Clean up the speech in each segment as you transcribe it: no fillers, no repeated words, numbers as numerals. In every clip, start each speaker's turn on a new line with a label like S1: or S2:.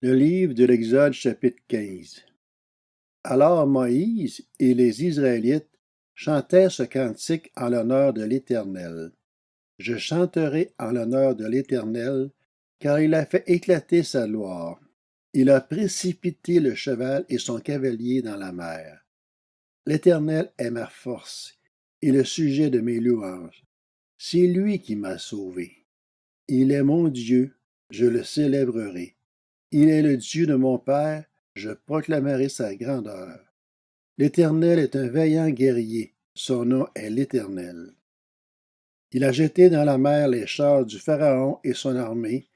S1: Le livre de l'Exode chapitre 15. Alors Moïse et les Israélites chantaient ce cantique en l'honneur de l'Éternel. Je chanterai en l'honneur de l'Éternel, car il a fait éclater sa gloire. Il a précipité le cheval et son cavalier dans la mer. L'Éternel est ma force et le sujet de mes louanges. C'est lui qui m'a sauvé. Il est mon Dieu, je le célébrerai. Il est le Dieu de mon Père, je proclamerai sa grandeur. L'Éternel est un vaillant guerrier, son nom est l'Éternel. Il a jeté dans la mer les chars du Pharaon et son armée.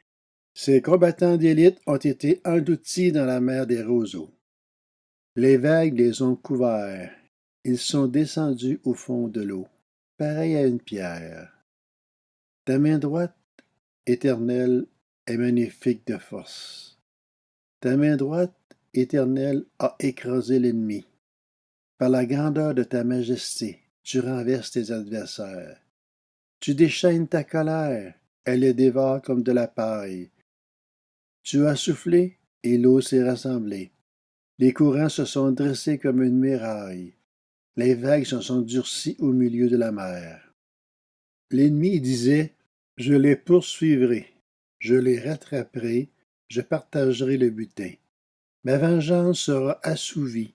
S1: Ses combattants d'élite ont été engloutis dans la mer des roseaux. Les vagues les ont couverts. Ils sont descendus au fond de l'eau, pareil à une pierre. Ta main droite, Éternel, est magnifique de force. Ta main droite, Éternel, a écrasé l'ennemi. Par la grandeur de ta majesté, tu renverses tes adversaires. Tu déchaînes ta colère, elle les dévore comme de la paille. Tu as soufflé, et l'eau s'est rassemblée. Les courants se sont dressés comme une muraille. Les vagues se sont durcies au milieu de la mer. L'ennemi disait, je les poursuivrai, je les rattraperai, je partagerai le butin. Ma vengeance sera assouvie.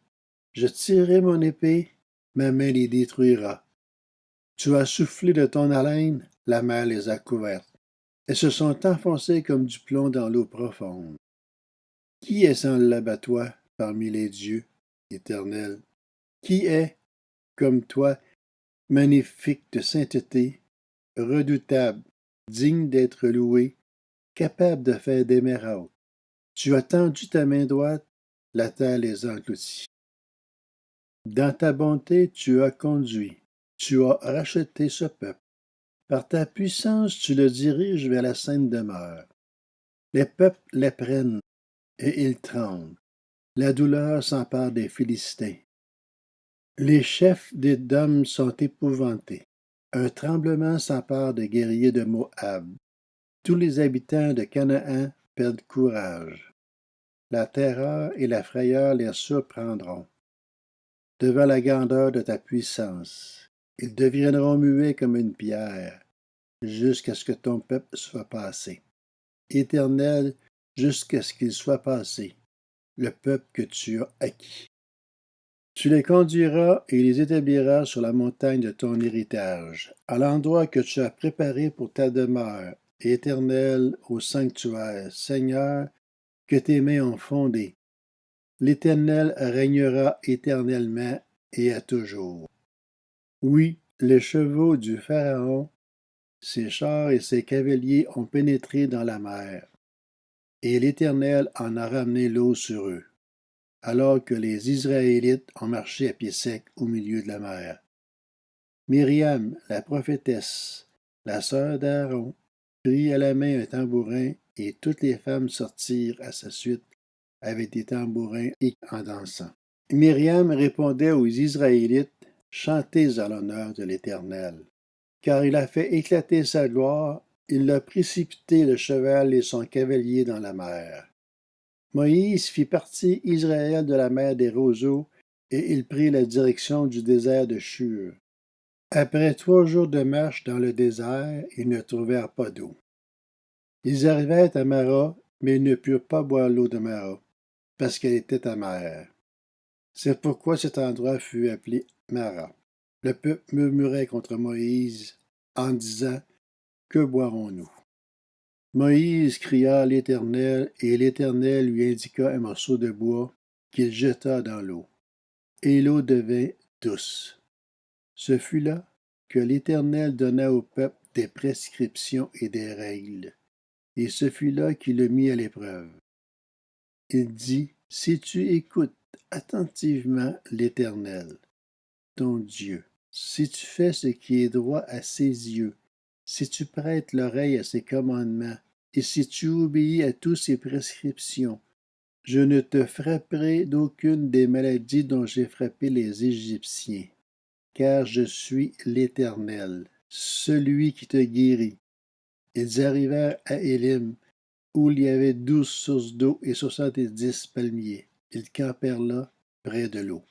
S1: Je tirerai mon épée, ma main les détruira. Tu as soufflé de ton haleine, la mer les a couvertes. Elles se sont enfoncées comme du plomb dans l'eau profonde. Qui est semblable à toi parmi les dieux, Éternel? Qui est, comme toi, magnifique de sainteté, redoutable, digne d'être loué, capable de faire des miracles? Tu as tendu ta main droite, la terre les a engloutis. Dans ta bonté, tu as conduit, tu as racheté ce peuple. Par ta puissance, tu le diriges vers la sainte demeure. Les peuples les prennent, et ils tremblent. La douleur s'empare des Philistins. Les chefs d'Édom sont épouvantés. Un tremblement s'empare des guerriers de Moab. Tous les habitants de Canaan perdent courage. La terreur et la frayeur les surprendront. Devant la grandeur de ta puissance, ils deviendront muets comme une pierre, jusqu'à ce que ton peuple soit passé. Éternel, jusqu'à ce qu'il soit passé, le peuple que tu as acquis. Tu les conduiras et les établiras sur la montagne de ton héritage, à l'endroit que tu as préparé pour ta demeure, Éternel, au sanctuaire, Seigneur, que tes mains ont fondé. L'Éternel régnera éternellement et à toujours. Oui, les chevaux du Pharaon, ses chars et ses cavaliers ont pénétré dans la mer, et l'Éternel en a ramené l'eau sur eux, alors que les Israélites ont marché à pied sec au milieu de la mer. Myriam, la prophétesse, la sœur d'Aaron, prit à la main un tambourin, et toutes les femmes sortirent à sa suite avec des tambourins et en dansant. Myriam répondait aux Israélites, chantez à l'honneur de l'Éternel, car il a fait éclater sa gloire, il a précipité le cheval et son cavalier dans la mer. Moïse fit partir Israël de la mer des roseaux, et il prit la direction du désert de Shur. Après 3 jours de marche dans le désert, ils ne trouvèrent pas d'eau. Ils arrivèrent à Mara, mais ils ne purent pas boire l'eau de Mara, parce qu'elle était amère. C'est pourquoi cet endroit fut appelé Mara. Le peuple murmurait contre Moïse en disant, que boirons-nous? Moïse cria à l'Éternel, et l'Éternel lui indiqua un morceau de bois qu'il jeta dans l'eau, et l'eau devint douce. Ce fut là que l'Éternel donna au peuple des prescriptions et des règles, et ce fut là qu'il le mit à l'épreuve. Il dit, si tu écoutes attentivement l'Éternel, ton Dieu, si tu fais ce qui est droit à ses yeux, si tu prêtes l'oreille à ses commandements, et si tu obéis à toutes ses prescriptions, je ne te frapperai d'aucune des maladies dont j'ai frappé les Égyptiens, car je suis l'Éternel, celui qui te guérit. Ils arrivèrent à Élim, où il y avait 12 sources d'eau et 70 palmiers. Ils campèrent là, près de l'eau.